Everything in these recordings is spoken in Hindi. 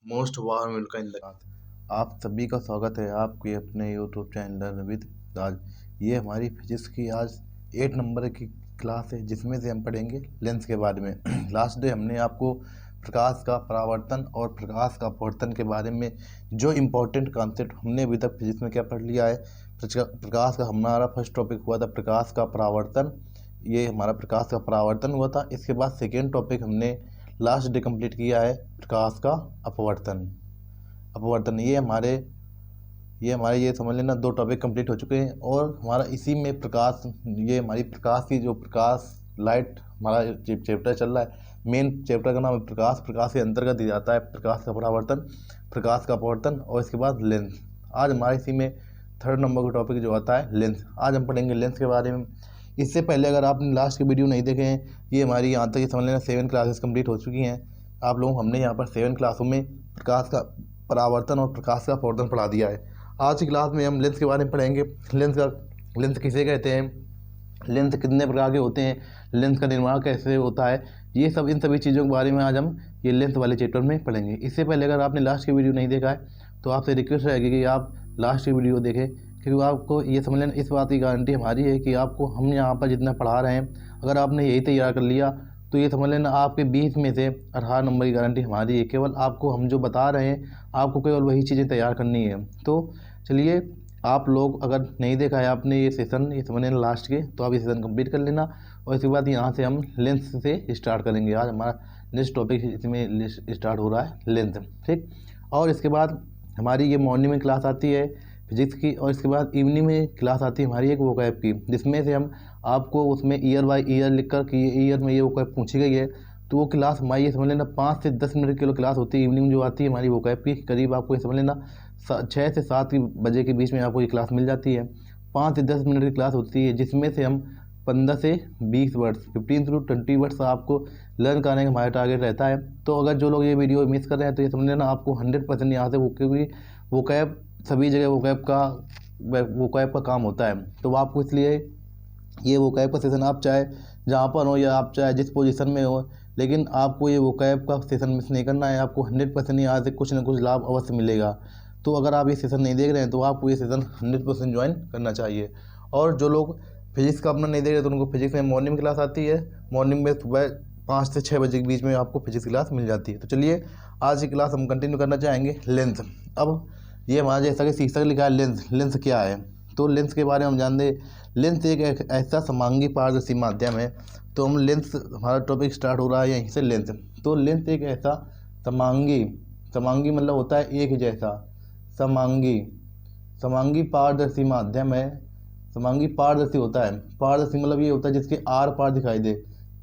मोस्ट वार्म वेलकम आप सभी का स्वागत है आपके अपने यूट्यूब चैनल विद राज। ये हमारी फिजिक्स की आज 8 नंबर की क्लास है जिसमें से हम पढ़ेंगे लेंस के बारे में। लास्ट डे हमने आपको प्रकाश का परावर्तन और प्रकाश का अपवर्तन के बारे में जो इम्पोर्टेंट कॉन्सेप्ट हमने अभी तक फिजिक्स में क्या पढ़ लिया है। प्रकाश का हमारा फर्स्ट टॉपिक हुआ था प्रकाश का परावर्तन, ये हमारा प्रकाश का परावर्तन हुआ था। इसके बाद सेकेंड टॉपिक हमने लास्ट डे कंप्लीट किया है प्रकाश का अपवर्तन। ये हमारे ये समझ लेना 2 टॉपिक कंप्लीट हो चुके हैं और हमारा इसी में प्रकाश, ये हमारी प्रकाश की जो प्रकाश लाइट हमारा चैप्टर चल रहा है। मेन चैप्टर का नाम है प्रकाश के अंतर्गत दिया जाता है प्रकाश का परावर्तन, प्रकाश का अपवर्तन और इसके बाद लेंस। आज हमारे इसी में 3rd नंबर का टॉपिक जो आता है लेंस। आज हम पढ़ेंगे लेंस के बारे में। इससे पहले अगर आपने लास्ट के वीडियो नहीं देखे हैं, ये हमारी यहाँ तक ये समझ लेना 7 क्लासेस कंप्लीट हो चुकी हैं। आप लोग हमने यहाँ पर 7 क्लासों में प्रकाश का परावर्तन और प्रकाश का अपवर्तन पढ़ा दिया है। आज की क्लास में हम लेंस के बारे में पढ़ेंगे। लेंस किसे कहते हैं, लेंस कितने प्रकार के होते हैं, लेंस का निर्माण कैसे होता है, ये सब इन सभी चीज़ों के बारे में आज हम ये लेंस वाले चैप्टर में पढ़ेंगे। इससे पहले अगर आपने लास्ट की वीडियो नहीं देखा है तो आपसे रिक्वेस्ट रहेगी कि आप लास्ट की वीडियो देखें, क्योंकि आपको ये समझ लेना इस बात की गारंटी हमारी है कि आपको हम यहाँ पर जितना पढ़ा रहे हैं अगर आपने यही तैयार कर लिया तो ये समझ लेना आपके 20 में से 18 नंबर की गारंटी हमारी है। केवल आपको हम जो बता रहे हैं आपको केवल वही चीज़ें तैयार करनी है। तो चलिए, आप लोग अगर नहीं देखा है आपने ये सेशन, ये समझ लेना लास्ट के, तो आप ये सेशन कंप्लीट कर लेना और इसके बाद यहाँ से हम लेंस से स्टार्ट करेंगे। आज हमारा नेक्स्ट टॉपिक इसमें स्टार्ट हो रहा है लेंस, ठीक। और इसके बाद हमारी ये मॉर्निंग में क्लास आती है फिजिक्स की और इसके बाद इवनिंग में क्लास आती है हमारी एक वोकैब की, जिसमें से हम आपको उसमें ईयर बाय ईयर लिख कर कि ये ईयर में ये वोकैब पूछी गई है। तो वो क्लास हमारी ये समझ लेना 5 से 10 मिनट की क्लास होती है इवनिंग जो आती है हमारी वोकैब की। करीब आपको ये समझ लेना 6 से 7 बजे के बीच में आपको ये क्लास मिल जाती है। 5 से 10 मिनट की क्लास होती है जिसमें से हम 15 से 20 वर्ड्स 15 to 20 वर्ड्स आपको लर्न करने का हमारा टारगेट रहता है। तो अगर जो लोग ये वीडियो मिस कर रहे हैं तो ये समझ लेना आपको 100% यहाँ से क्योंकि वोकैब सभी जगह वोकैब का काम होता है। तो आपको इसलिए ये वोकैब का सेशन आप चाहे जहाँ पर हो या आप चाहे जिस पोजीशन में हो, लेकिन आपको ये वोकैब का सेशन मिस नहीं करना है। आपको 100% यहाँ से कुछ ना कुछ लाभ अवश्य मिलेगा। तो अगर आप ये सेशन नहीं देख रहे हैं तो आपको ये सेशन 100% ज्वाइन करना चाहिए। और जो लोग फिजिक्स का अपना नहीं देख रहे तो उनको फिजिक्स में मॉर्निंग क्लास आती है। मॉर्निंग में सुबह 5 से 6 बजे के बीच में आपको फिजिक्स क्लास मिल जाती है। तो चलिए, आज की क्लास हम कंटिन्यू करना चाहेंगे लेंस। अब ये हमारा जैसा कि शीर्षक लिखा है लेंस क्या है, तो लेंस के बारे में हम जानते हैं। लेंस एक ऐसा समांगी पारदर्शी माध्यम है। तो हम लेंस, हमारा टॉपिक स्टार्ट हो रहा है यहीं से लेंस। तो लेंस एक ऐसा समांगी मतलब होता है एक जैसा, समांगी पारदर्शी माध्यम है। समांगी पारदर्शी होता है, पारदर्शी मतलब ये होता है जिसके आर पार दिखाई दे।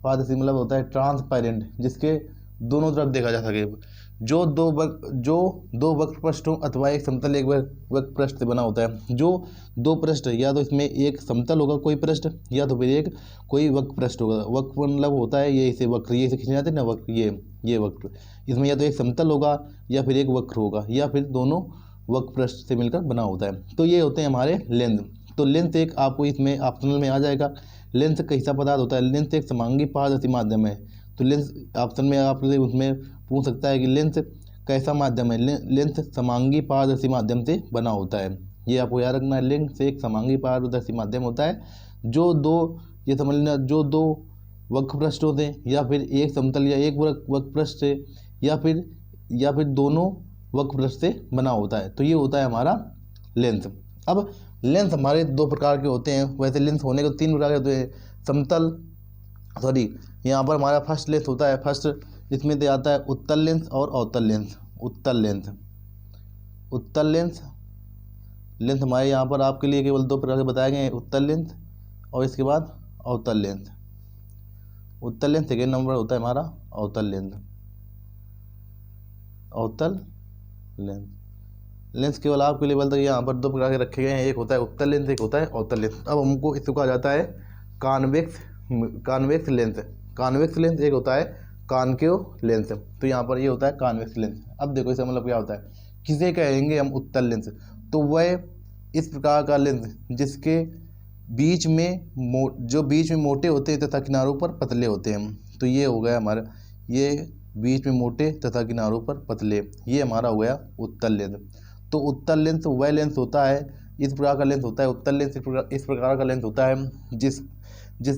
पारदर्शी मतलब होता है ट्रांसपेरेंट, जिसके दोनों तरफ देखा जा सके। जो दो वक्र पृष्ठों अथवा एक समतल एक वक्र पृष्ठ से बना होता है। जो 2 पृष्ठ, या तो इसमें एक समतल होगा कोई पृष्ठ या तो फिर एक कोई वक्र पृष्ठ होगा। वक्र मतलब होता है ये इसे वक्र, ये इसे खींचे जाते हैं ना वक्र, ये वक्र। इसमें या तो एक समतल होगा या फिर एक वक्र होगा या फिर दोनों वक्र पृष्ठ से मिलकर बना होता है। तो ये होते हैं हमारे लेंस। तो लेंस एक आपको इसमें ऑप्शनल में आ जाएगा। लेंस कैसा पदार्थ होता है, लेंस एक समांगी पारदर्शी माध्यम है। तो लेंस ऑप्शन में आप उसमें पूछ सकता है कि लेंस कैसा माध्यम है। लेंस समांगी पारदर्शी माध्यम से बना होता है, ये आपको याद रखना है। लेंस एक समांगी पारदर्शी माध्यम होता है जो ये समझ लेना जो 2 वक्र पृष्ठों से या फिर एक समतल या एक वक्र पृष्ठ से या फिर दोनों वक्र पृष्ठ से बना होता है। तो ये होता है हमारा लेंस। अब लेंस हमारे 2 प्रकार के होते हैं। वैसे लेंस होने के 3 प्रकार के होते हैं। यहाँ पर हमारा फर्स्ट लेंस होता है। फर्स्ट इसमें से आता है उत्तल लेंस और अवतल लेंस। उत्तल लेंस हमारे यहाँ पर आपके लिए केवल 2 प्रकार के बताए गए हैं, उत्तल लेंस और इसके बाद अवतल लेंस। उत्तल लेंस सेकेंड नंबर होता है हमारा अवतल लेंस केवल आपके लेवल तक यहाँ पर 2 प्रकार के रखे गए हैं, एक होता है उत्तल लेंस, एक होता है अवतल लेंस। अब हमको इसको कहा जाता है कॉन्वेक्स लेंस, एक होता है कॉनकेव लेंस। तो यहाँ पर ये होता है कॉन्वेक्स लेंस। अब देखो इसका मतलब क्या होता है, किसे कहेंगे हम उत्तल लेंस, तो वह इस प्रकार का लेंस जिसके बीच में मोटे होते हैं तथा किनारों पर पतले होते हैं। तो ये हो गया हमारा, ये बीच में मोटे तथा किनारों पर पतले, ये हमारा हो गया उत्तल लेंस। तो उत्तल लेंस वह लेंस होता है, इस प्रकार का लेंस होता है, उत्तल लेंस इस प्रकार का लेंस होता है जिस जिस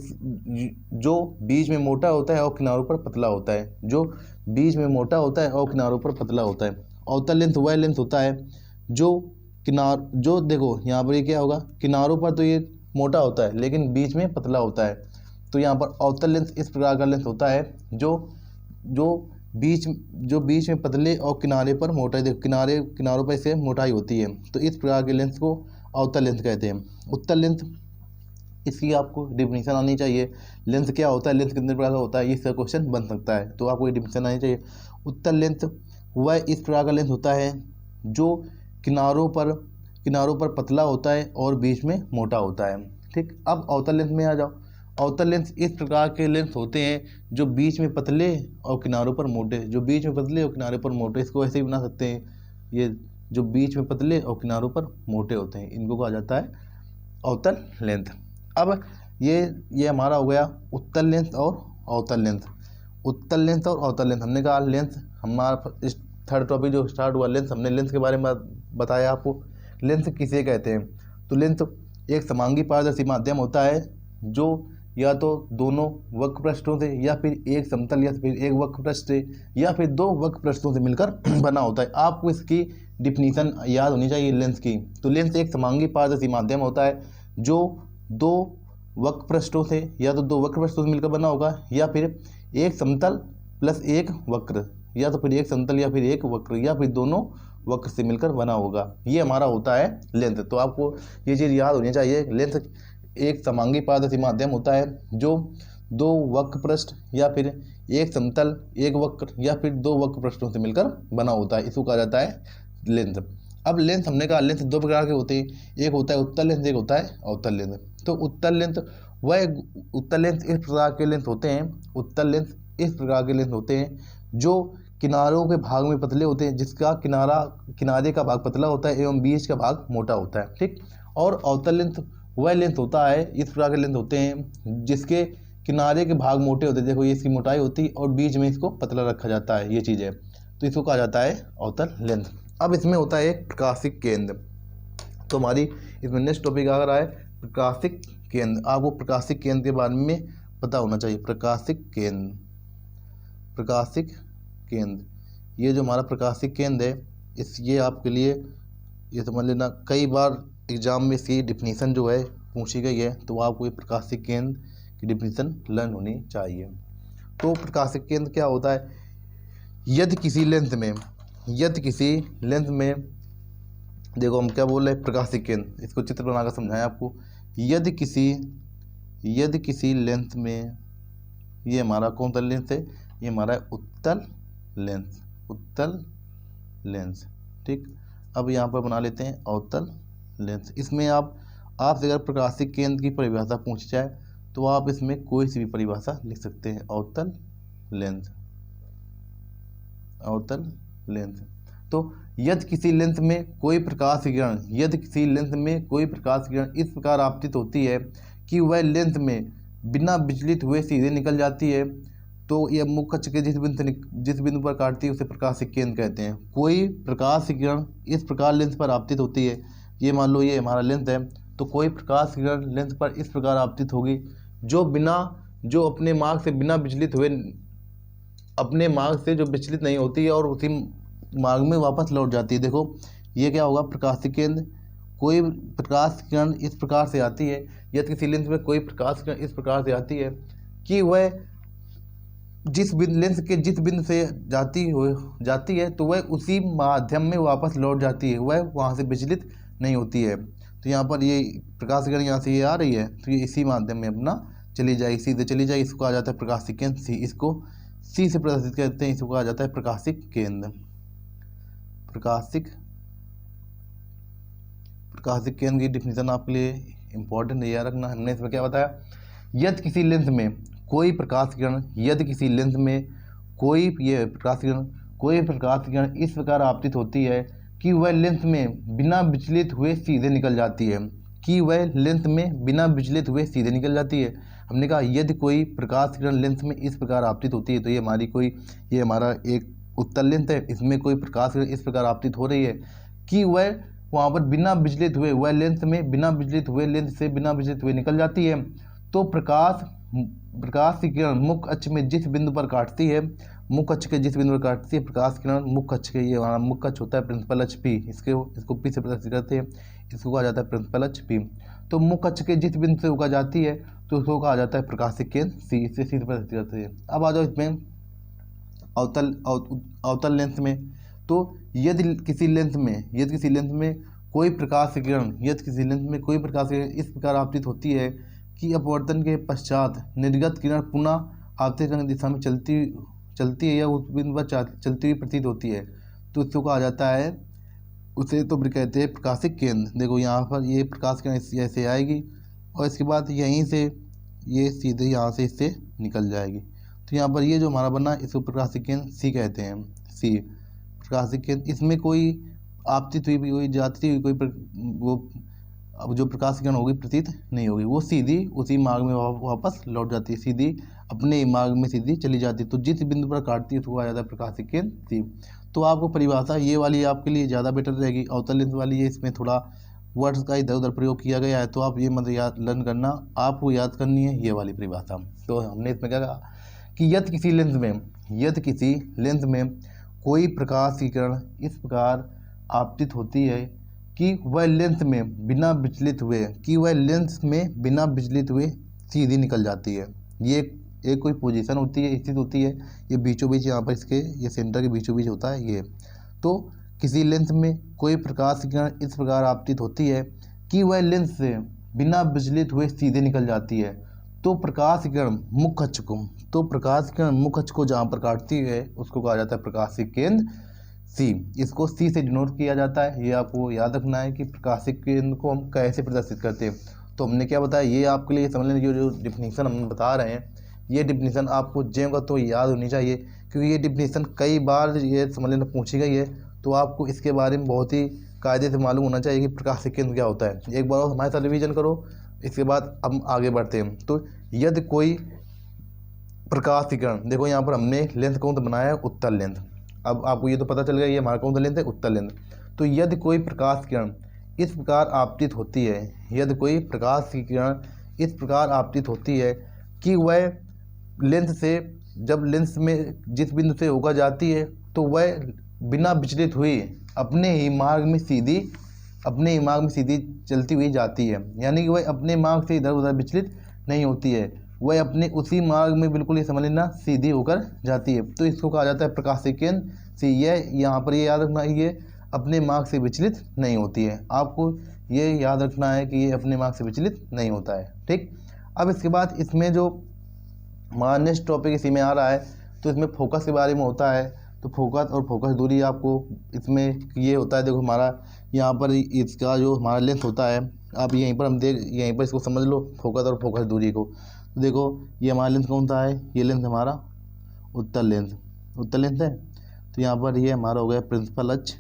जो बीच में मोटा होता है और किनारों पर पतला होता है, जो बीच में मोटा होता है और किनारों पर पतला होता है। अवतल लेंस वह लेंस होता है जो देखो यहाँ पर ये क्या होगा, किनारों पर तो ये मोटा होता है लेकिन बीच में पतला होता है। तो यहाँ पर अवतल लेंस इस प्रकार का लेंस होता है जो बीच में पतले और किनारे पर मोटाई, देखो किनारों पर इसे मोटाई होती है, तो इस प्रकार के लेंस को अवतल लेंस कहते हैं। उत्तल लेंस, इसकी आपको डिफिनीशन आनी चाहिए, लेंस क्या होता है, लेंस कितने प्रकार का होता है, इसका क्वेश्चन बन सकता है, तो आपको ये डिफिनीशन आनी चाहिए। उत्तल लेंस वह इस प्रकार का लेंस होता है जो किनारों पर पतला होता है और बीच में मोटा होता है। ठीक, अब अवतल लेंस में आ जाओ। अवतल लेंस इस प्रकार के लेंस होते हैं जो बीच में पतले और किनारों पर मोटे, जो बीच में पतले और किनारे पर मोटे, इसको ऐसे ही बना सकते हैं, ये जो बीच में पतले और किनारों पर मोटे होते हैं, इनको कहा जाता है अवतल लेंस। अब ये हमारा हो गया उत्तल लेंस और अवतल लेंस। उत्तल लेंस और अवतल लेंस, हमने कहा लेंस, हमारा इस थर्ड टॉपिक जो स्टार्ट हुआ लेंस, हमने लेंस के बारे में बताया आपको। लेंस किसे कहते हैं, तो लेंस एक समांगी पारदर्शी माध्यम होता है जो या तो दोनों वक्र पृष्ठों से या फिर एक समतल या फिर एक वक्र पृष्ठ से या फिर दो वक्र पृष्ठों से मिलकर बना होता है। आपको इसकी डिफिनीशन याद होनी चाहिए लेंस की। तो लेंस एक समांगी पारदर्शी माध्यम होता है जो दो वक्र पृष्ठों से या तो दो वक्र पृष्ठों से मिलकर बना होगा या फिर एक समतल प्लस एक वक्र, या तो फिर एक समतल या फिर एक वक्र या फिर दोनों वक्र से मिलकर बना होगा, ये हमारा होता है लेंस। तो आपको ये चीज़ याद होनी चाहिए, लेंस एक समांगी पारदर्शी माध्यम होता है जो दो वक्र पृष्ठ या फिर एक समतल एक वक्र या फिर दो वक्र पृष्ठों से मिलकर बना होता है, इसको कहा जाता है लेंस। अब लेंस, हमने कहा लेंस दो प्रकार के होते हैं, एक होता है उत्तल लेंस, एक होता है अवतल लेंस। तो उत्तल लेंस इस प्रकार के लेंस होते हैं, उत्तल लेंस इस प्रकार के लेंस होते हैं जो किनारों के भाग में पतले होते हैं, जिसका किनारे का भाग पतला होता है एवं बीच का भाग मोटा होता है। ठीक, और अवतल लेंस वह लेंस होता है, इस प्रकार के लेंस होते हैं जिसके किनारे के भाग मोटे होते हैं, देखो ये इसकी मोटाई होती है और बीच में इसको पतला रखा जाता है, ये चीज़ है, तो इसको कहा जाता है अवतल लेंस। अब इसमें होता है एक प्रकाशिक केंद्र। तो हमारी इसमें नेक्स्ट टॉपिक अगर आए प्रकाशिक केंद्र, आपको प्रकाशिक केंद्र के बारे में पता होना चाहिए। प्रकाशिक केंद्र, ये जो हमारा प्रकाशिक केंद्र है ये आपके लिए ये समझ लेना, कई बार एग्जाम में इसकी डिफिनीशन जो है पूछी गई है, तो आपको ये प्रकाशिक केंद्र की डिफिनीशन लर्न होनी चाहिए। तो प्रकाशिक केंद्र क्या होता है, यदि किसी लेंस में देखो हम क्या बोल रहे हैं, प्रकाशिक केंद्र, इसको चित्र बनाकर समझाएं आपको। यदि किसी लेंस में, ये हमारा कौन सा लेंस है, ये हमारा उत्तल लेंस। ठीक, अब यहाँ पर बना लेते हैं अवतल लेंस। इसमें आपसे अगर प्रकाशिक केंद्र की परिभाषा पूछी जाए तो आप इसमें कोई सी भी परिभाषा लिख सकते हैं, अवतल लेंस। तो यदि किसी लेंस में कोई प्रकाश किरण इस प्रकार आपतित होती है कि वह लेंस में बिना विचलित हुए सीधे निकल जाती है, तो यह मुख्य अक्ष के जिस बिंदु पर काटती है उसे प्रकाशिक केंद्र कहते हैं। कोई प्रकाश किरण इस प्रकार लेंस पर आपतित होती है, ये मान लो ये हमारा लेंस है, तो कोई प्रकाश किरण लेंस पर इस प्रकार आपतित होगी जो अपने मार्ग से बिना विचलित हुए, अपने मार्ग से जो विचलित नहीं होती है और उसी मार्ग में वापस लौट जाती है। देखो ये क्या होगा, प्रकाशिक केंद्र, कोई प्रकाश किरण इस प्रकार से आती है, यदि किसी लेंस में कोई प्रकाश किरण इस प्रकार से आती है कि वह लेंस के जिस बिंदु से जाती है तो वह उसी माध्यम में वापस लौट जाती है, वह वहाँ से विचलित नहीं होती है। तो यहाँ पर ये प्रकाश किरण यहाँ से ये आ रही है तो ये इसी माध्यम में अपना सीधे चली जाएगी, इसको कहा जाता है प्रकाशिक केंद्र। इसको सी से प्रदर्शित करते हैं, इसको कहा जाता है प्रकाशिक केंद्र। प्रकाशिक केंद्र की डिफिनीशन आपके लिए इंपॉर्टेंट है, याद रखना। हमने इसमें क्या बताया, यदि किसी लेंस में कोई प्रकाश किरण इस प्रकार आपतित होती है कि वह लेंस में बिना विचलित हुए सीधे निकल जाती है, हमने कहा यदि कोई प्रकाश किरण लेंस में इस प्रकार आपतित होती है, तो ये हमारा एक उत्तल लेंस है, इसमें कोई प्रकाश किरण इस प्रकार आपतित हो रही है कि वह वहाँ पर बिना विचलित हुए, वह लेंस में बिना विचलित हुए, लेंस से बिना विचलित हुए निकल जाती है। तो प्रकाश की किरण मुख्य अक्ष में जिस बिंदु पर काटती है, मुख्य अक्ष के जिस बिंदु पर काटती है प्रकाश किरण मुख्य अक्ष के, ये हमारा मुख्य अक्ष होता है प्रिंसिपल अक्ष पी, इसको पी से प्रदर्शित करते हैं, इसको कहा जाता है प्रिंसिपल अक्ष पी। तो मुख्य अक्ष के जिस बिंदु से होकर जाती है तो उसको कहा जाता है प्रकाशिक केंद्र सी, इससे सी से प्रदर्शित करते हैं। अब आ जाओ इसमें अवतल लेंस में। तो यदि किसी लेंस में कोई प्रकाश किरण इस प्रकार आपतित होती है कि अपवर्तन के पश्चात निर्गत किरण पुनः आपतित किरण की दिशा में चलती है या उस बिंदु पर चलती हुई प्रतीत होती है, तो इसको कहा जाता है, उसे तो कहते हैं प्रकाशिक केंद्र। देखो यहाँ पर ये प्रकाश किरण ऐसे आएगी और इसके बाद यहीं से ये सीधे यहाँ से इससे निकल जाएगी। तो यहाँ पर ये जो हमारा बना इसको प्रकाशिक केंद्र सी कहते हैं, सी प्रकाशिक केंद्र। इसमें कोई आपतित हुई कोई जाती हुई कोई वो अब जो प्रकाश किरण होगी प्रतीत नहीं होगी, वो सीधी उसी मार्ग में वापस लौट जाती है, सीधी अपने मार्ग में सीधी चली जाती है। तो जिस बिंदु पर काटती है उसको कहा जाता है प्रकाशिक केंद्र सी। तो आपको परिभाषा ये वाली आपके लिए ज़्यादा बेटर रहेगी, अवतल लेंस वाली है इसमें थोड़ा वर्ड्स का इधर उधर प्रयोग किया गया है, तो आप ये मत याद लर्न करना, आपको याद करनी है ये वाली परिभाषा। तो हमने इसमें क्या कहा कि यदि किसी लेंस में कोई प्रकाश की किरण इस प्रकार आपतित होती है कि वह लेंस में बिना विचलित हुए सीधी निकल जाती है। ये एक कोई पोजीशन होती है, स्थिति होती है, ये बीचों बीच यहाँ पर इसके ये सेंटर के बीचों बीच होता है ये। तो किसी लेंस में कोई प्रकाश की किरण इस प्रकार आपतित होती है कि वह लेंस से बिना विचलित हुए सीधे निकल जाती है, तो प्रकाश की किरण मुख्य अक्ष को जहाँ पर काटती है उसको कहा जाता है प्रकाशिक केंद्र सी। इसको सी से डिनोट किया जाता है, ये आपको याद रखना है कि प्रकाशिक केंद्र को हम कैसे प्रदर्शित करते हैं। तो हमने क्या बताया, ये आपके लिए समझ लें, जो डिफिनीशन हम बता रहे हैं ये डिफिनीशन आपको जेम का तो याद होनी चाहिए, क्योंकि ये डिफिनीशन कई बार ये समझ लेना पूछी गई है। तो आपको इसके बारे में बहुत ही कायदे से मालूम होना चाहिए कि प्रकाशिक केंद्र क्या होता है। एक बार हमारे साथ रिवीजन करो, इसके बाद हम आगे बढ़ते हैं। तो यदि कोई प्रकाश की किरण, देखो यहाँ पर हमने लेंस कौन सा बनाया है, उत्तल लेंस। अब आपको ये तो पता चल गया ये हमारा कौन सा लेंस है, उत्तल लेंस। तो यदि कोई प्रकाश किरण इस प्रकार आपतित होती है, कि वह लेंस से जब लेंस में जिस बिंदु से होकर जाती है तो वह बिना विचलित हुई अपने ही मार्ग में सीधी चलती हुई जाती है, यानी कि वह अपने मार्ग से इधर उधर विचलित नहीं होती है, वह अपने उसी मार्ग में बिल्कुल ये समझ लेना सीधी होकर जाती है। तो इसको कहा जाता है प्रकाशिक केंद्र सी। यहाँ पर ये याद रखना है, ये अपने मार्ग से विचलित नहीं होती है। आपको ये याद रखना है कि ये अपने मार्ग से विचलित नहीं होता है, ठीक। अब इसके बाद इसमें जो हमारा नेक्स्ट टॉपिक इसी में आ रहा है, तो इसमें फोकस के बारे में होता है। तो फोकस और फोकस दूरी आपको इसमें ये होता है, देखो हमारा यहाँ पर इसका जो हमारा लेंथ होता है, आप यहीं पर इसको समझ लो, फोकस और फोकस दूरी को। तो देखो ये हमारा लेंथ कौन सा है, ये लेंथ हमारा उत्तल लेंथ है। तो यहाँ पर ये हमारा हो गया प्रिंसिपल अक्ष,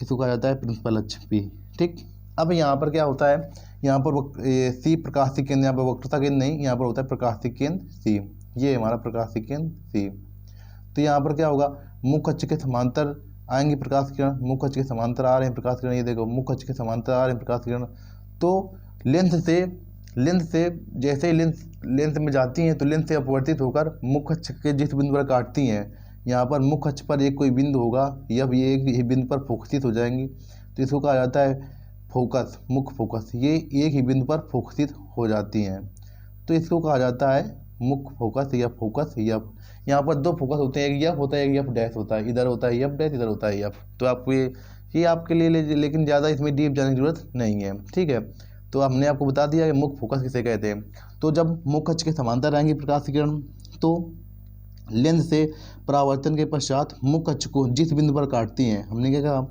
इसको कहा जाता है प्रिंसिपल अक्ष पी, ठीक। अब यहाँ पर क्या होता है, यहाँ पर सी प्रकाशिक केंद्र, यहाँ पर वक्रता केंद्र नहीं, यहाँ पर होता है प्रकाशिक केंद्र सी, ये हमारा प्रकाशिक केंद्र सी। तो यहाँ पर क्या होगा, मुख्य अक्ष के समांतर आएंगे प्रकाश किरण, मुख्य अक्ष के समांतर आ रहे हैं प्रकाश किरण, ये देखो मुख्य अक्ष के समांतर आ रहे हैं प्रकाश किरण। तो लेंस से जैसे ही लेंस में जाती हैं तो लेंस से अपवर्तित होकर मुख्य अक्ष के जिस बिंदु पर काटती हैं, यहाँ पर मुख्य अक्ष पर एक कोई बिंदु होगा, जब ये एक बिंदु पर फोकसित हो जाएंगी तो इसको कहा जाता है फोकस, मुख्य फोकस। ये एक ही बिंदु पर फोकसित हो जाती हैं तो इसको कहा जाता है मुख्य फोकस या फोकस एफ। यहाँ पर दो फोकस होते हैं, एक एफ होता है, एक एफ डैश होता है, इधर होता है एफ डैश, इधर होता है एफ। तो आपको ये आपके लिए लेकिन ज़्यादा इसमें डीप जाने की जरूरत नहीं है, ठीक है। तो हमने आपको बता दिया कि मुख्य फोकस किसे कहते हैं। तो जब मुख्य अक्ष के समांतर आएंगी प्रकाश किरण तो लेंस से परावर्तन के पश्चात मुख्य अक्ष को जिस बिंदु पर काटती हैं, हमने क्या कहा,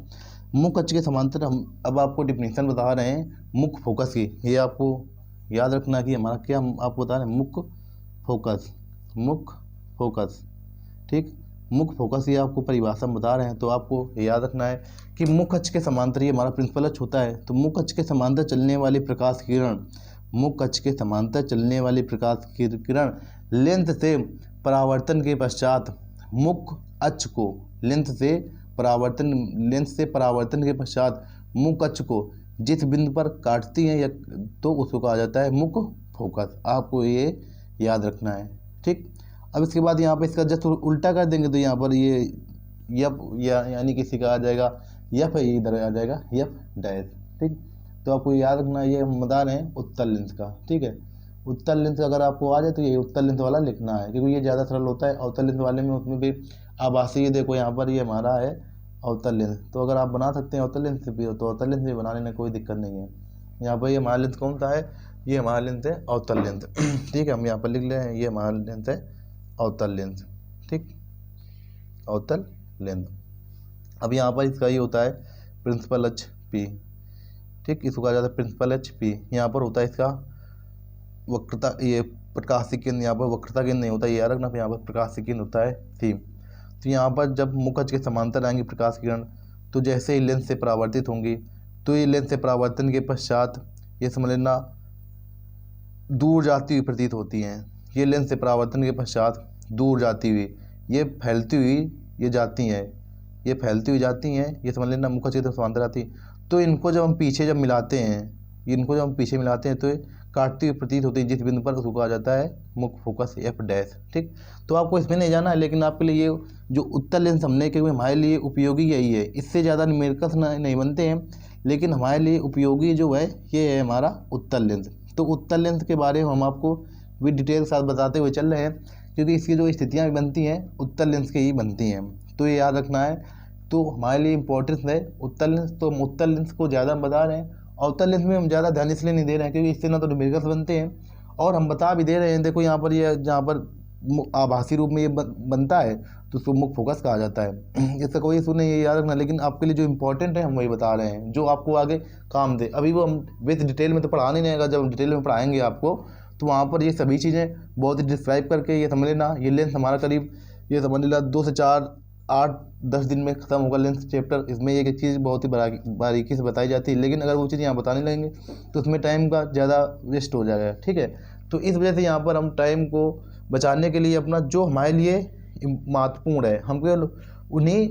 मुख्य अक्ष के समांतर। हम अब आपको डिफिनीशन बता रहे हैं मुख्य फोकस की, ये आपको याद रखना कि हमारा क्या आपको बता रहे हैं, मुख्य फोकस, ठीक। मुख्य फोकस ये आपको परिभाषा में बता रहे हैं, तो आपको याद रखना है कि मुख्य अक्ष के समांतर, ये हमारा प्रिंसिपल अक्ष होता है, तो मुख्य अक्ष के समांतर चलने वाली प्रकाश किरण मुख्य अक्ष के समांतर चलने वाली प्रकाश की किरण लेंस से परावर्तन के पश्चात मुख्य अक्ष को लेंस से परावर्तन के पश्चात मुख्य अक्ष को जिस बिंदु पर काटती है या तो उसको कहा जाता है मुख्य फोकस। आपको ये याद रखना है, ठीक। अब इसके बाद यहाँ पर इसका जस्ट उल्टा कर देंगे तो यहाँ पर ये यप यानी किसी का आ जाएगा यफ है, इधर आ जाएगा यफ डैश, ठीक। तो आपको याद रखना ये हम बता रहे हैं उत्तल लेंस का, ठीक है। उत्तल लेंस अगर आपको आ जाए तो ये उत्तल लेंस वाला लिखना है क्योंकि ये ज़्यादा सरल होता है। अवतल लेंस वाले में उसमें भी आभासी, देखो यहाँ पर ये हमारा है अवतल लेंस, तो अगर आप बना सकते हैं अवतल लेंस भी तो अवतल लेंस भी बनाने में कोई दिक्कत नहीं है। यहाँ पर ये हमारा लेंस कौन सा है, ये हमारा लेंस है अवतल लेंस, ठीक है। हम यहाँ पर लिख ले हैं ये हमारा लेंस है अवतल लेंस, ठीक, अवतल लेंस। अब यहाँ पर इसका ये होता है प्रिंसिपल अक्ष पी, ठीक, इसको कहा जाता है प्रिंसिपल अक्ष पी। यहाँ पर होता है इसका वक्रता, ये प्रकाशीय केंद्र, यहाँ पर वक्रता केंद्र नहीं होता, ये याद रखना। यहाँ पर प्रकाशीय केंद्र होता है सी। तो यहाँ पर जब मुख्य अक्ष के समांतर आएंगी प्रकाश किरण तो जैसे ही लेंस से परावर्तित होंगी तो ये लेंस से परावर्तन के पश्चात ये समझ लेना दूर जाती हुई प्रतीत होती हैं। ये लेंस से परावर्तन के पश्चात दूर जाती हुई, ये फैलती हुई ये जाती हैं, ये फैलती हुई जाती हैं, ये समझ लेना मुख्य अक्ष के समांतर आती। तो इनको जब हम पीछे मिलाते हैं तो ये काटती हुई प्रतीत होती है जिस बिंदु पर, उसको कहा जाता है मुख्य फोकस एफ डैश, ठीक। तो आपको इसमें नहीं जाना है, लेकिन आपके लिए ये जो उत्तल लेंस हमने, क्योंकि हमारे लिए उपयोगी यही है, इससे ज़्यादा न्यूमेरिकल्स नहीं बनते हैं, लेकिन हमारे लिए उपयोगी जो है ये है हमारा उत्तल लेंस। तो उत्तल लेंस के बारे में हम आपको भी डिटेल के साथ बताते हुए चल रहे हैं क्योंकि इसकी जो स्थितियाँ भी बनती हैं उत्तल लेंस की ही बनती हैं, तो ये याद रखना है। तो हमारे लिए इम्पोर्टेंस है उत्तल लेंस, तो हम उत्तल लेंस को ज़्यादा बता रहे हैं। अवतल लेंस में हम ज़्यादा ध्यान इसलिए नहीं दे रहे हैं क्योंकि इससे ना तो न्यूमेरिकल्स बनते हैं और हम बता भी दे रहे हैं। देखो यहाँ पर ये जहाँ पर आभासी रूप में ये बनता है तो उसको मुख्य फोकस कहा जाता है। इसका कोई इशू नहीं, ये याद रखना, लेकिन आपके लिए जो इंपॉर्टेंट है हम वही बता रहे हैं जो आपको आगे काम दे। अभी वो हम वैसे डिटेल में तो पढ़ा नहीं रहेगा, जब हम डिटेल में पढ़ाएंगे आपको तो वहाँ पर ये सभी चीज़ें बहुत ही डिस्क्राइब करके ये समझ लेना। ये लेंस हमारा करीब ये समझ लेना 2 से 4 8-10 दिन में ख़त्म होगा लेंस चैप्टर। इसमें एक चीज़ बहुत ही बारीकी से बताई जाती है, लेकिन अगर वो चीज़ यहाँ बताने लगेंगे तो उसमें टाइम का ज़्यादा वेस्ट हो जाएगा, ठीक है। तो इस वजह से यहाँ पर हम टाइम को बचाने के लिए अपना जो हमारे लिए महत्वपूर्ण है हम केवल उन्हीं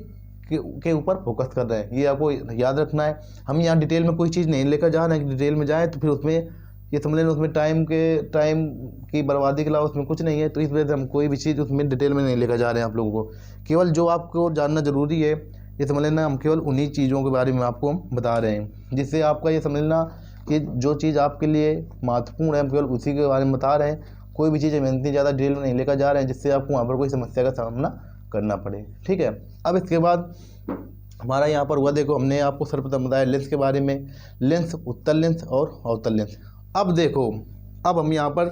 के ऊपर फोकस कर रहे हैं, ये आपको याद रखना है। हम यहाँ डिटेल में कोई चीज़ नहीं लेकर जा रहे हैं, डिटेल में जाए तो फिर उसमें ये समझ लेना उसमें टाइम की बर्बादी के अलावा उसमें कुछ नहीं है। तो इस वजह से हम कोई भी चीज़ उसमें डिटेल में नहीं लेकर जा रहे हैं आप लोगों को। केवल जो आपको जानना ज़रूरी है ये समझ लेना, हम केवल उन्हीं चीज़ों के बारे में आपको हम बता रहे हैं, जिससे आपका ये समझ लेना कि जो चीज़ आपके लिए महत्वपूर्ण है हम केवल उसी के बारे में बता रहे हैं। कोई भी चीज़ हम इतनी ज़्यादा डिटेल में नहीं लेकर जा रहे हैं जिससे आपको वहाँ पर कोई समस्या का सामना करना पड़े, ठीक है। अब इसके बाद हमारा यहाँ पर हुआ, देखो हमने आपको सर्वप्रथम बताया लेंस के बारे में, लेंस उत्तल लेंस और अवतल लेंस। अब देखो अब हम यहाँ पर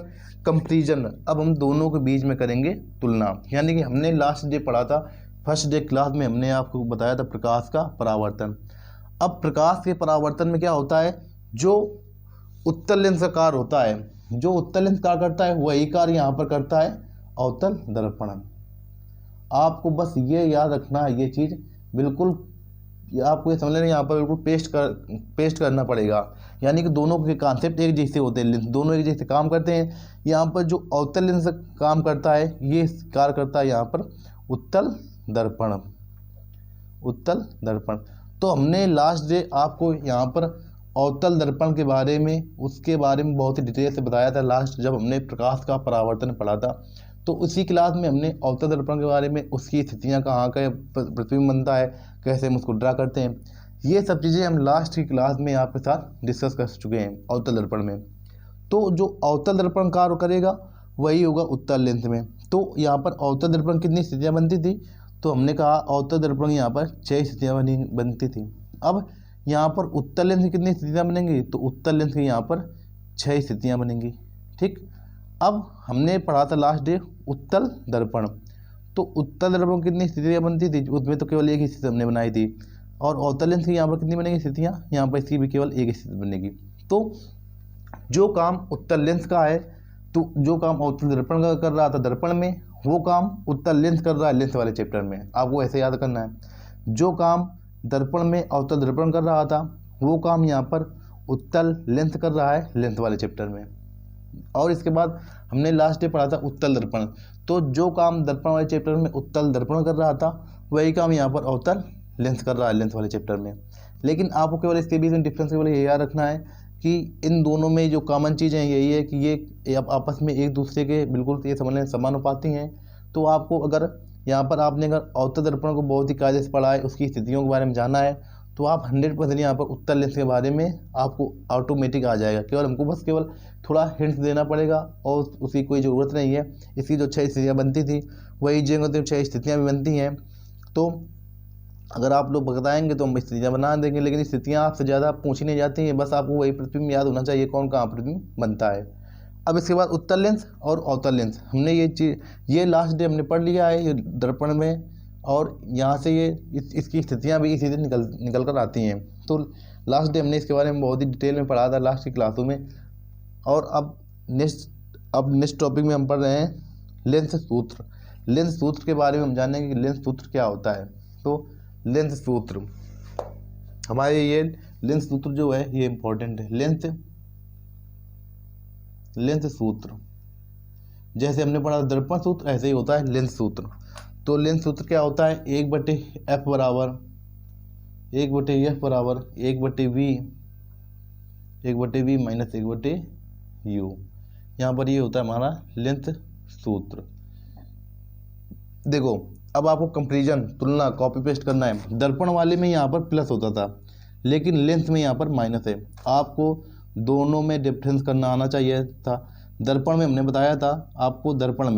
कंपैरिजन, अब हम दोनों के बीच में करेंगे तुलना। यानी कि हमने लास्ट डे पढ़ा था, फर्स्ट डे क्लास में हमने आपको बताया था प्रकाश का परावर्तन। अब प्रकाश के परावर्तन में क्या होता है, जो उत्तल लेंस का कार्य होता है, जो उत्तल लेंस कार्य करता है वही कार्य यहाँ पर करता है अवतल दर्पण। आपको बस ये याद रखना है, ये चीज़ बिल्कुल आपको ये समझ लेना, यहाँ पर बिल्कुल पेस्ट करना पड़ेगा। यानी कि दोनों के कॉन्सेप्ट एक जैसे होते हैं, लेंस दोनों एक जैसे काम करते हैं। यहाँ पर जो अवतल लेंस काम करता है ये कार्य करता है यहाँ पर उत्तल दर्पण, उत्तल दर्पण। तो हमने लास्ट डे आपको यहाँ पर अवतल दर्पण के बारे में, उसके बारे में बहुत ही डिटेल से बताया था लास्ट जब हमने प्रकाश का परावर्तन पढ़ा था। तो उसी क्लास में हमने अवतल दर्पण के बारे में, उसकी स्थितियाँ कहाँ का प्रतिबिंब बनता है, कैसे हम उसको ड्रा करते हैं, ये सब चीज़ें हम लास्ट की क्लास में आपके साथ डिस्कस कर चुके हैं अवतल दर्पण में। तो जो अवतल दर्पण कार्य करेगा वही होगा उत्तल लेंस में। तो यहाँ पर अवतल दर्पण कितनी स्थितियाँ बनती थी, तो हमने कहा अवतल दर्पण यहाँ पर 6 स्थितियाँ बनती थी। अब यहाँ पर उत्तल लेंस की कितनी स्थितियाँ बनेंगी, तो उत्तल लेंस की यहाँ पर 6 स्थितियाँ बनेंगी, ठीक। अब हमने पढ़ा था लास्ट डे उत्तल दर्पण, तो उत्तल दर्पण कितनी स्थितियाँ बनती थी, उसमें तो केवल एक ही स्थिति हमने बनाई थी। और अवतल लेंस की यहाँ पर कितनी बनेगी स्थितियाँ, यहाँ पर इसकी भी केवल एक स्थिति बनेगी। तो जो काम उत्तल लेंस का है, तो जो काम अवतल दर्पण का कर रहा था दर्पण में, वो काम उत्तल लेंस कर रहा है लेंस वाले चैप्टर में। आपको ऐसे याद करना है, जो काम दर्पण में अवतल दर्पण कर रहा था वो काम यहाँ पर उत्तल लेंस कर रहा है लेंस वाले चैप्टर में। और इसके बाद हमने लास्ट डे पढ़ा था उत्तल दर्पण। तो जो काम दर्पण वाले चैप्टर में उत्तल दर्पण कर रहा था वही काम यहाँ पर अवतल लेंस कर रहा है लेंस वाले चैप्टर में। लेकिन आपको केवल इसके बीच में डिफरेंस केवल ये याद रखना है कि इन दोनों में जो कॉमन चीज़ें यही है कि ये आपस में एक दूसरे के बिल्कुल ये समझ लें समानुपाती हैं। तो आपको अगर यहाँ पर आपने अगर अवतल दर्पण को बहुत ही कायदे से पढ़ा है, उसकी स्थितियों के बारे में जाना है, तो आप 100% यहाँ पर उत्तल लेंस के बारे में आपको ऑटोमेटिक आ जाएगा। केवल हमको बस केवल थोड़ा हिंट्स देना पड़ेगा और उसकी कोई ज़रूरत नहीं है। इसकी जो 6 स्थितियाँ बनती थी वही जो 6 स्थितियाँ भी बनती हैं। तो अगर आप लोग बताएंगे तो हम स्थितियाँ बना देंगे, लेकिन स्थितियाँ आपसे ज़्यादा पूछी नहीं जाती हैं, बस आपको वही प्रतिबिंब याद होना चाहिए कौन कहाँ प्रतिबिंब बनता है। अब इसके बाद उत्तल लेंस और अवतल लेंस हमने ये लास्ट डे हमने पढ़ लिया है ये दर्पण में, और यहाँ से ये इसकी स्थितियाँ भी इसी से निकल कर आती हैं। तो लास्ट डे हमने इसके बारे में बहुत ही डिटेल में पढ़ा था लास्ट की क्लासों में। और अब नेक्स्ट टॉपिक में हम पढ़ रहे हैं लेंस सूत्र। लेंस सूत्र के बारे में हम जानेंगे कि लेंस सूत्र क्या होता है। तो लेंस सूत्र हमारे ये लेंस सूत्र जो है ये इम्पोर्टेंट है। लेंस सूत्र जैसे हमने पढ़ा दर्पण सूत्र ऐसे ही होता है लेंस सूत्र। तो लेंस सूत्र क्या होता है, 1/f बराबर 1/f बराबर 1/v माइनस 1/u। यहाँ पर ये होता है हमारा लेंस सूत्र। देखो अब आपको कंपैरिजन तुलना कॉपी पेस्ट करना है। दर्पण वाले में यहाँ पर प्लस होता था लेकिन लेंस में यहाँ पर माइनस है। आपको दोनों में डिफरेंस करना आना चाहिए था। दर्पण में हमने बताया था आपको, दर्पण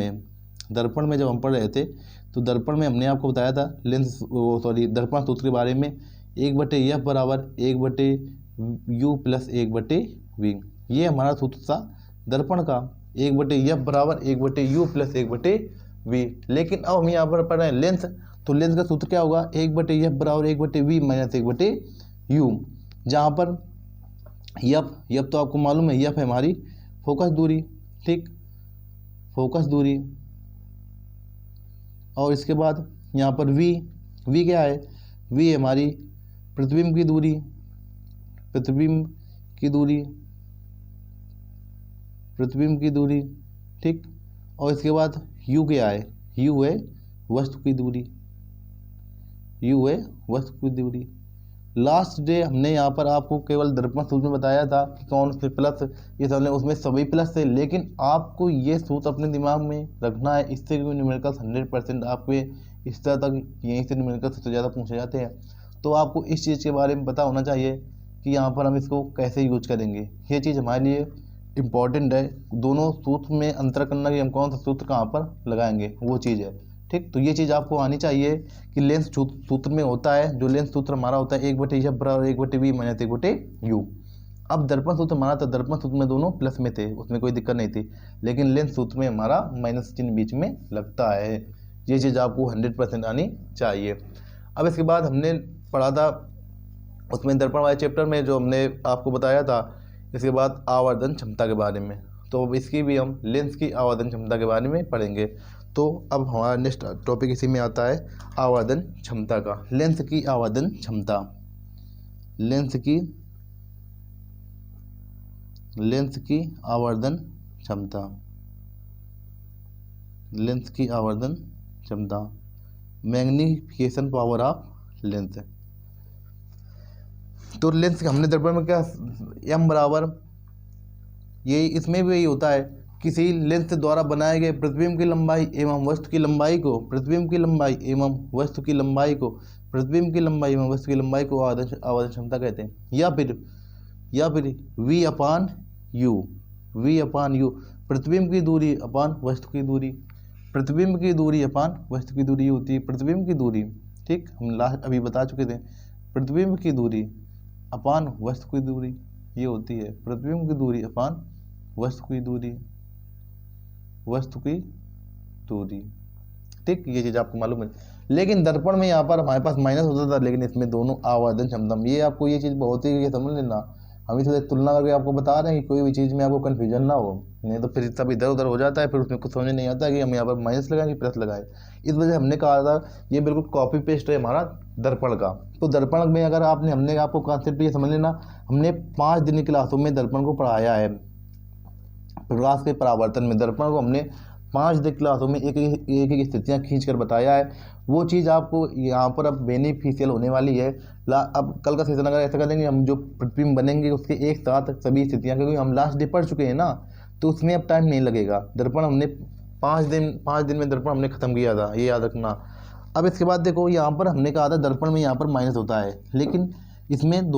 में जब हम पढ़ रहे थे तो दर्पण में हमने आपको बताया था दर्पण सूत्र के बारे में 1/f बराबर 1/u प्लस 1/v। ये हमारा सूत्र था दर्पण का, 1/f बराबर 1/u प्लस 1/v। लेकिन अब हम यहाँ पर पढ़ रहे हैं लेंस, तो लेंस का सूत्र क्या होगा, 1/f बराबर 1/v माइनस 1/u। जहाँ पर यफ तो आपको मालूम है, यफ है हमारी फोकस दूरी, ठीक, फोकस दूरी। और इसके बाद यहाँ पर वी क्या है, वी है हमारी प्रतिबिंब की दूरी, ठीक। और इसके बाद यू क्या है, यू है वस्तु की दूरी, लास्ट डे हमने यहाँ पर आपको केवल दर्पण सूत्र में बताया था कि कौन से प्लस, ये समझ लें उसमें सभी प्लस थे। लेकिन आपको ये सूत्र अपने दिमाग में रखना है, इससे क्योंकि न्यूमेरिकल्स 100% आपके इस तरह तक यहीं से न्यूमेरिकल्स सबसे ज़्यादा पूछे जाते हैं। तो आपको इस चीज़ के बारे में पता होना चाहिए कि यहाँ पर हम इसको कैसे यूज करेंगे। ये चीज़ हमारे लिए इम्पॉर्टेंट है, दोनों सूत्र में अंतर करना कि हम कौन सा सूत्र कहाँ पर लगाएंगे वो चीज़ है, ठीक। तो ये चीज़ आपको आनी चाहिए कि लेंस सूत्र में होता है, जो लेंस सूत्र हमारा होता है 1/f बराबर 1/v माइनस 1/u। अब दर्पण सूत्र हमारा था, दर्पण सूत्र में दोनों प्लस में थे, उसमें कोई दिक्कत नहीं थी। लेकिन लेंस सूत्र में हमारा माइनस चिन्ह बीच में लगता है। ये चीज़ आपको 100% आनी चाहिए। अब इसके बाद हमने पढ़ा था उसमें दर्पण वाले चैप्टर में जो हमने आपको बताया था, इसके बाद आवर्धन क्षमता के बारे में। तो अब इसकी भी हम लेंस की आवर्धन क्षमता के बारे में पढ़ेंगे। तो अब हमारा नेक्स्ट टॉपिक इसी में आता है आवर्धन क्षमता का। लेंस की आवर्धन क्षमता, लेंस की आवर्धन क्षमता, मैग्निफिकेशन पावर ऑफ लेंस। तो लेंस हमने दर्पण में क्या m बराबर, ये इसमें भी यही होता है, किसी लेंस द्वारा बनाए गए प्रतिबिंब की लंबाई एवं वस्तु की लंबाई को आवर्धन क्षमता कहते हैं। या फिर v अपान यू प्रतिबिंब की दूरी अपान वस्तु की दूरी, प्रतिबिंब की दूरी अपान वस्तु की दूरी होती है प्रतिबिंब की दूरी, ठीक। हम लास्ट अभी बता चुके थे, प्रतिबिंब की दूरी अपान वस्तु की दूरी ये होती है प्रतिबिंब की दूरी अपान वस्तु की दूरी, ठीक। ये चीज़ आपको मालूम है। लेकिन दर्पण में यहाँ पर हमारे पास माइनस होता था, लेकिन इसमें दोनों आवर्धन क्षमता में, ये आपको ये चीज़ बहुत ही ये समझ लेना, हम इसे तुलना करके आपको बता रहे हैं कि कोई भी चीज़ में आपको कन्फ्यूजन ना हो, नहीं तो फिर सब इधर उधर हो जाता है, फिर उसमें कुछ समझ नहीं आता कि हम यहाँ पर माइनस लगाएं कि प्लस लगाएं। इस वजह से हमने कहा था ये बिल्कुल कॉपी पेस्ट है हमारा दर्पण का। तो दर्पण में अगर हमने आपको कॉन्सेप्ट ये समझ लेना, हमने 5 दिन की क्लासों में दर्पण को पढ़ाया है, प्रकाश के परावर्तन में दर्पण को हमने 5 क्लासों में एक एक स्थितियाँ खींच कर बताया है। वो चीज़ आपको यहाँ पर अब बेनिफिशियल होने वाली है। अब कल का सेशन अगर ऐसा कर देंगे, हम जो प्रतिबिंब बनेंगे उसके एक साथ सभी स्थितियाँ, क्योंकि हम लास्ट डे पढ़ चुके हैं ना, तो उसमें अब टाइम नहीं लगेगा। दर्पण हमने 5 दिन में दर्पण हमने ख़त्म किया था, ये याद रखना। अब इसके बाद देखो यहाँ पर हमने कहा था दर्पण में यहाँ पर माइनस होता है, लेकिन इसमें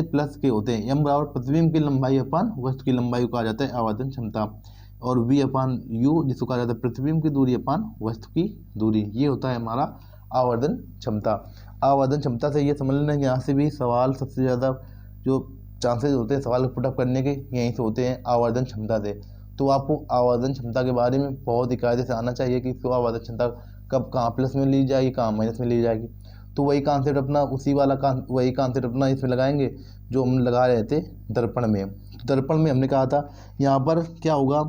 प्लस के होते हैं। m बराबर प्रतिबिंब की लंबाई अपान वस्तु की लंबाई को कहा जाता है आवर्धन क्षमता, और v अपान u जिसको कहा जाता है प्रतिबिंब की दूरी अपान वस्तु की दूरी, ये होता है हमारा आवर्धन क्षमता। आवर्धन क्षमता से ये समझ लेना यहाँ से भी सवाल सबसे ज़्यादा जो चांसेस होते हैं सवाल पुटअप करने के यहीं से होते हैं, आवर्धन क्षमता से। तो आपको आवर्धन क्षमता के बारे में बहुत ही कायदे से आना चाहिए कि इसको आवर्धन क्षमता कब कहाँ प्लस में ली जाएगी, कहाँ माइनस में ली जाएगी। तो वही कॉन्सेप्ट अपना वही कॉन्सेप्ट अपना इसमें लगाएंगे जो हम लगा रहे थे दर्पण में। दर्पण में हमने कहा था यहाँ पर क्या होगा,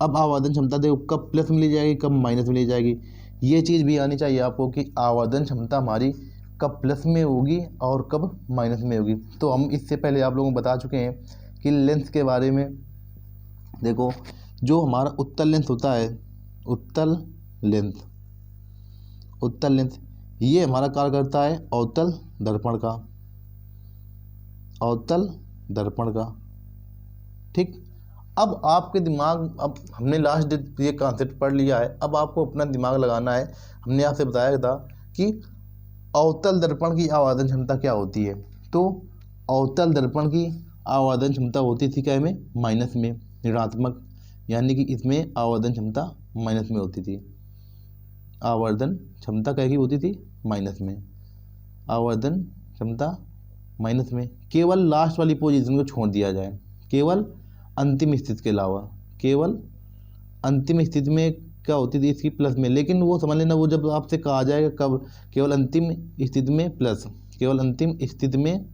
अब आवर्धन क्षमता देखो कब प्लस में ली जाएगी कब माइनस में ली जाएगी, ये चीज़ भी आनी चाहिए आपको कि आवर्धन क्षमता हमारी कब प्लस में होगी और कब माइनस में होगी। तो हम इससे पहले आप लोगों को बता चुके हैं कि लेंस के बारे में। देखो जो हमारा उत्तल लेंस होता है, उत्तल लेंस ये हमारा कार्य करता है अवतल दर्पण का, ठीक। अब आपके दिमाग, अब हमने लास्ट डे ये कॉन्सेप्ट पढ़ लिया है, अब आपको अपना दिमाग लगाना है। हमने आपसे बताया था कि अवतल दर्पण की आवर्धन क्षमता क्या होती है। तो अवतल दर्पण की आवर्धन क्षमता होती थी क्या में, माइनस में, ऋणात्मक, यानी कि इसमें आवर्धन क्षमता माइनस में होती थी। आवर्धन क्षमता क्या की होती थी, माइनस में, आवर्धन क्षमता माइनस में। केवल लास्ट वाली पोजीशन को छोड़ दिया जाए, केवल अंतिम स्थिति के अलावा, केवल अंतिम स्थिति में क्या होती थी इसकी प्लस में। लेकिन वो समझ लेना, वो जब आपसे कहा जाएगा कब, केवल अंतिम स्थिति में प्लस, केवल अंतिम स्थिति में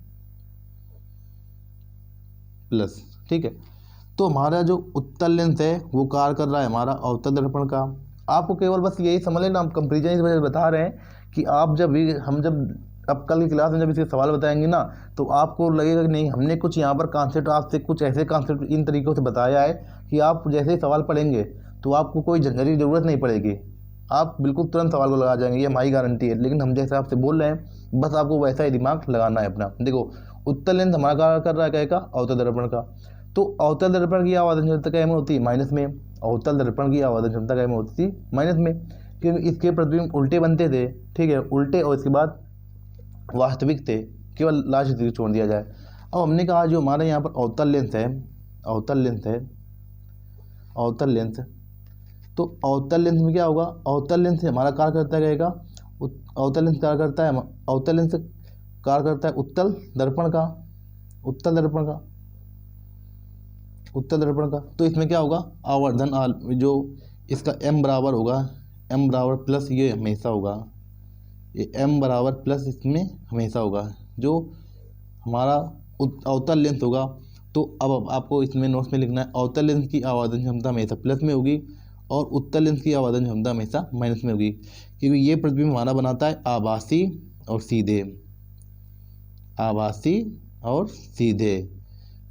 प्लस, ठीक है। तो हमारा जो उत्तल लेंस है वो कार्य कर रहा है हमारा अवतल दर्पण का। आपको केवल बस यही समझ लेना, हम कंपेरिजन इस वजह से बता रहे हैं कि आप जब अब कल की क्लास में जब इसके सवाल बताएंगे ना, तो आपको लगेगा कि नहीं हमने कुछ यहाँ पर कॉन्सेप्ट आपसे कुछ ऐसे कॉन्सेप्ट इन तरीक़ों से बताया है कि आप जैसे ही सवाल पढ़ेंगे तो आपको कोई झंझट की ज़रूरत नहीं पड़ेगी, आप बिल्कुल तुरंत सवाल को लगा जाएंगे, ये हमारी गारंटी है। लेकिन हम जैसे आपसे बोल रहे हैं बस आपको वैसा ही दिमाग लगाना है अपना। देखो उत्तल लेंस हमारा कार्य कर रहा है क्या का, अवतल दर्पण का। तो अवतल दर्पण की आवर्धन क्षमता क्या में होती है, माइनस में। अवतल दर्पण की आवर्धन क्षमता क्या में होती थी, माइनस में, क्योंकि इसके प्रतिबिंब उल्टे बनते थे, ठीक है, उल्टे, और इसके बाद वास्तविक थे, केवल लास्ट स्थिति छोड़ दिया जाए। अब हमने कहा जो हमारे यहाँ पर अवतल लेंस है, तो अवतल लेंस में क्या होगा, अवतल लेंस से हमारा कार्य करता है अवतल लेंस कार्य करता है, अवतल लेंस कार्य करता है उत्तल दर्पण का। तो इसमें क्या होगा, आवर्धन जो इसका m बराबर होगा, m बराबर प्लस, ये हमेशा होगा, ये m बराबर प्लस इसमें हमेशा होगा जो हमारा अवतल लेंस होगा। तो अब आपको इसमें नोट्स में लिखना है अवतल लेंस की आवर्धन क्षमता हमेशा प्लस में होगी और उत्तल लेंस की आवर्धन क्षमता हमेशा माइनस में होगी, क्योंकि ये प्रतिबिंब हमारा बनाता है आभासी और सीधे।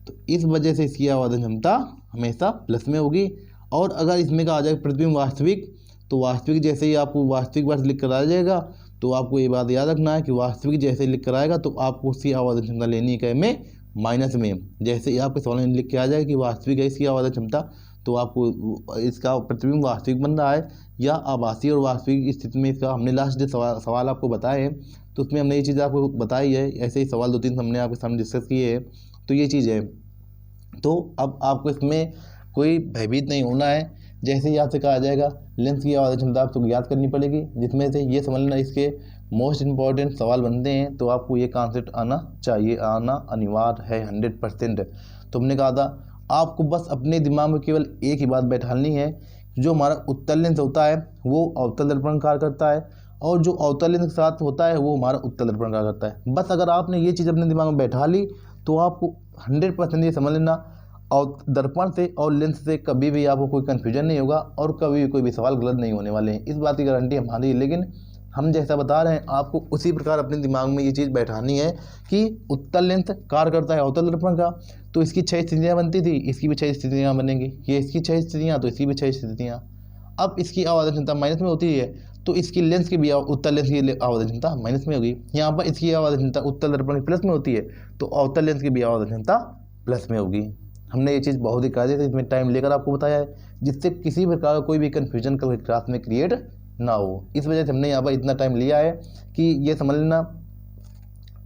तो इस वजह से इसकी आवर्धन क्षमता हमेशा प्लस में होगी। और अगर इसमें कहा जाए प्रतिबिंब वास्तविक, तो वास्तविक जैसे ही आपको वास्तविक वर्ष लिख कर आ जाएगा, तो आपको ये बात याद रखना है कि वास्तविक जैसे लिख कर आएगा तो आपको उसकी आवर्धन क्षमता लेनी है में माइनस में। जैसे ही आपके सवाल में लिख के आ जाए कि वास्तविक है इसकी आवर्धन क्षमता, तो आपको इसका प्रतिबिंब वास्तविक बन रहा है या आभासी और वास्तविक स्थिति में इसका, हमने लास्ट डे सवाल आपको बताए हैं, तो उसमें हमने ये चीज़ आपको बताई है। ऐसे ही सवाल 2-3 हमने आपके सामने डिस्कस किए हैं, तो ये चीज़ है। तो अब आपको इसमें कोई भयभीत नहीं होना है। जैसे ही आपसे कहा जाएगा लेंस की आवर्धन क्षमता आपको याद करनी पड़ेगी, जिसमें से ये समझ लेना इसके मोस्ट इंपॉर्टेंट सवाल बनते हैं, तो आपको ये कॉन्सेप्ट आना चाहिए, आना अनिवार्य है 100%। तो हमने कहा था आपको बस अपने दिमाग में केवल एक ही बात बैठानी है, जो हमारा उत्तल लेंस होता है वो अवतल दर्पण कार्य करता है, और जो अवतल लेंस के साथ होता है वो हमारा उत्तल दर्पण कार्य करता है। बस अगर आपने ये चीज़ अपने दिमाग में बैठा ली तो आपको 100% ये समझ लेना और दर्पण से और लेंस से कभी भी आपको कोई कन्फ्यूजन नहीं होगा और कभी भी कोई भी सवाल गलत नहीं होने वाले हैं, इस बात की गारंटी हमारी है। लेकिन हम जैसा बता रहे हैं आपको उसी प्रकार अपने दिमाग में ये चीज़ बैठानी है कि उत्तल लेंस कार्य करता है अवतल दर्पण का, तो इसकी 6 स्थितियाँ बनती थी, इसकी भी 6 स्थितियाँ बनेंगी, ये इसकी 6 स्थितियाँ तो इसकी भी 6 स्थितियाँ। अब इसकी आवर्धन क्षमता माइनस में होती है तो इसकी लेंस की भी उत्तल लेंस की आवर्धन क्षमता माइनस में होगी। यहाँ पर इसकी आवर्धन क्षमता उत्तल दर्पण की प्लस में होती है तो अवतल लेंस की भी आवर्धन क्षमता प्लस में होगी। हमने ये चीज़ बहुत ही कायदे से इसमें टाइम लेकर आपको बताया है जिससे किसी प्रकार का कोई भी कन्फ्यूजन कल क्लास में क्रिएट ना हो। इस वजह से हमने यहाँ पर इतना टाइम लिया है कि ये समझ लेना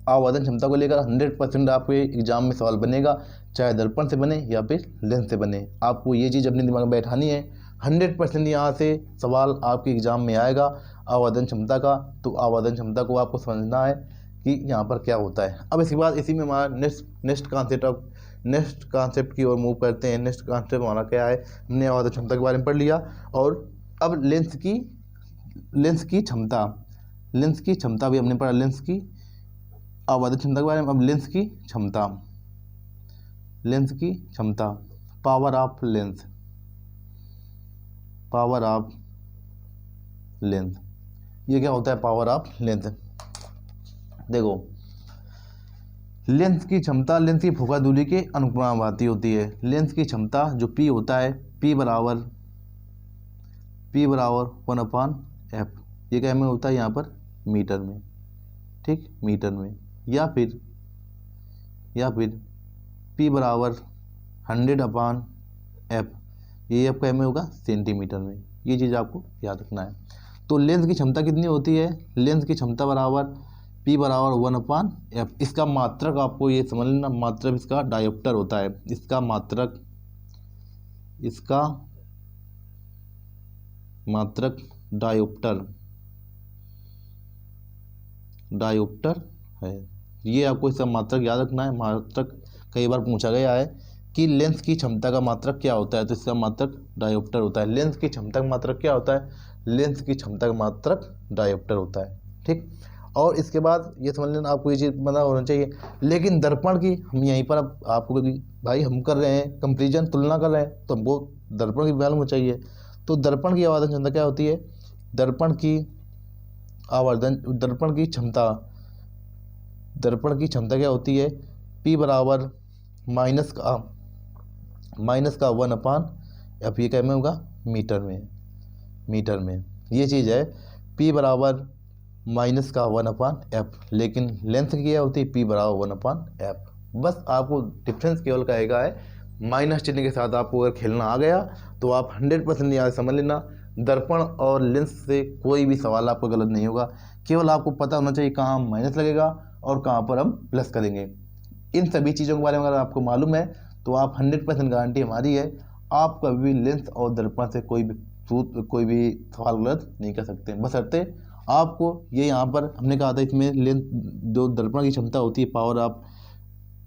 आवर्धन क्षमता को लेकर 100% आपके एग्जाम में सवाल बनेगा, चाहे दर्पण से बने या फिर लेंस से बने। आपको ये चीज़ अपने दिमाग में बैठानी है। 100% यहाँ से सवाल आपके एग्जाम में आएगा आवर्धन क्षमता का। तो आवर्धन क्षमता को आपको समझना है कि यहाँ पर क्या होता है। अब इसके बाद इसी में हमारा नेक्स्ट कॉन्सेप्ट की ओर मूव करते हैं। नेक्स्ट कॉन्सेप्ट हमारा क्या है, हमने आवर्धन क्षमता के बारे में पढ़ लिया और अब लेंस की क्षमता भी हमने पढ़ा, लेंस की आवर्धन क्षमता के बारे में। अब लेंस की क्षमता पावर ऑफ लेंस, ये क्या होता है पावर ऑफ लेंस। देखो लेंस की क्षमता लेंस की फोकल दूरी के अनुपाती होती है। लेंस की क्षमता जो P होता है P बराबर 1/f, ये क्या में होता है यहाँ पर मीटर में, ठीक, मीटर में, या फिर P बराबर 100/f, ये f का में होगा सेंटीमीटर में। ये चीज़ आपको याद रखना है। तो लेंस की क्षमता कितनी होती है, लेंस की क्षमता बराबर P बराबर 1/f। इसका मात्रक आपको ये समझ लेना, मात्रक इसका डायोप्टर होता है। इसका मात्रक डायोप्टर है। ये आपको इसका मात्रक याद रखना है। मात्रक कई बार पूछा गया है कि लेंस की क्षमता का मात्रक क्या होता है, तो इसका मात्रक डायोप्टर होता है। लेंस की क्षमता का मात्रक क्या होता है, लेंस की क्षमता का मात्रक डायोप्टर होता है, ठीक। और इसके बाद ये समझ लेना आपको ये चीज़ पता होना चाहिए। लेकिन दर्पण की हम यहीं पर अब आपको भाई हम कर रहे हैं कंपेरिजन, तुलना कर रहे हैं, तो हमको दर्पण की मालूम होना चाहिए। तो दर्पण की आवर्धन क्षमता क्या होती है, दर्पण की क्षमता क्या होती है, P बराबर माइनस का 1/f, ये क्या में होगा मीटर में। ये चीज़ है P बराबर माइनस का 1/f, लेकिन लेंथ की क्या होती है P बराबर 1/f। बस आपको डिफरेंस केवल कहेगा है, माइनस चिन्ह के साथ आपको अगर खेलना आ गया तो आप 100% याद समझ लेना, दर्पण और लेंस से कोई भी सवाल आपका गलत नहीं होगा। केवल आपको पता होना चाहिए कहाँ माइनस लगेगा और कहाँ पर हम प्लस करेंगे। इन सभी चीज़ों के बारे में अगर आपको मालूम है तो आप 100% गारंटी हमारी है, आप कभी भी लेंस और दर्पण से कोई भी सवाल गलत नहीं कर सकते। बशर्ते आपको ये यहाँ पर हमने कहा था इसमें लेंस जो दर्पण की क्षमता होती है पावर ऑफ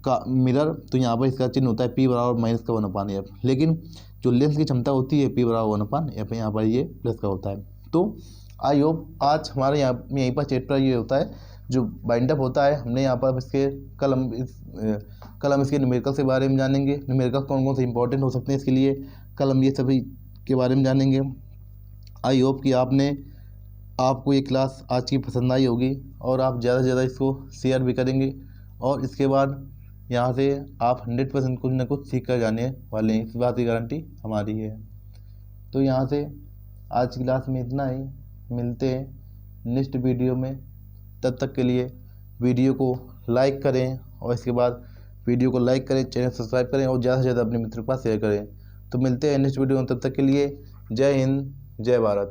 का मिरर, तो यहाँ पर इसका चिन्ह होता है P बराबर माइनस का 1/f, लेकिन जो लेंस की क्षमता होती है P बराबर 1/f, यहाँ पर ये प्लस का होता है। तो आई होप आज हमारे यहीं पर चैप्टर ये होता है जो बाइंड अप होता है। हमने यहाँ पर इसके कल हम इसके न्यूमेरिकल के बारे में जानेंगे, न्यूमेरिकल कौन कौन से इंपॉर्टेंट हो सकते हैं इसके लिए, कल हम ये सभी के बारे में जानेंगे। आई होप कि आपको ये क्लास आज की पसंद आई होगी और आप ज़्यादा से ज़्यादा इसको शेयर भी करेंगे और इसके बाद यहाँ से आप 100% कुछ ना कुछ सीख कर जाने वाले हैं, इस बात की गारंटी हमारी है। तो यहाँ से आज की क्लास में इतना ही, मिलते हैं नेक्स्ट वीडियो में। तब तक के लिए वीडियो को लाइक करें और इसके बाद वीडियो को लाइक करें, चैनल सब्सक्राइब करें और ज़्यादा से ज़्यादा अपने मित्रों के पास शेयर करें। तो मिलते हैं नेक्स्ट वीडियो में, तब तक के लिए जय हिंद, जय भारत।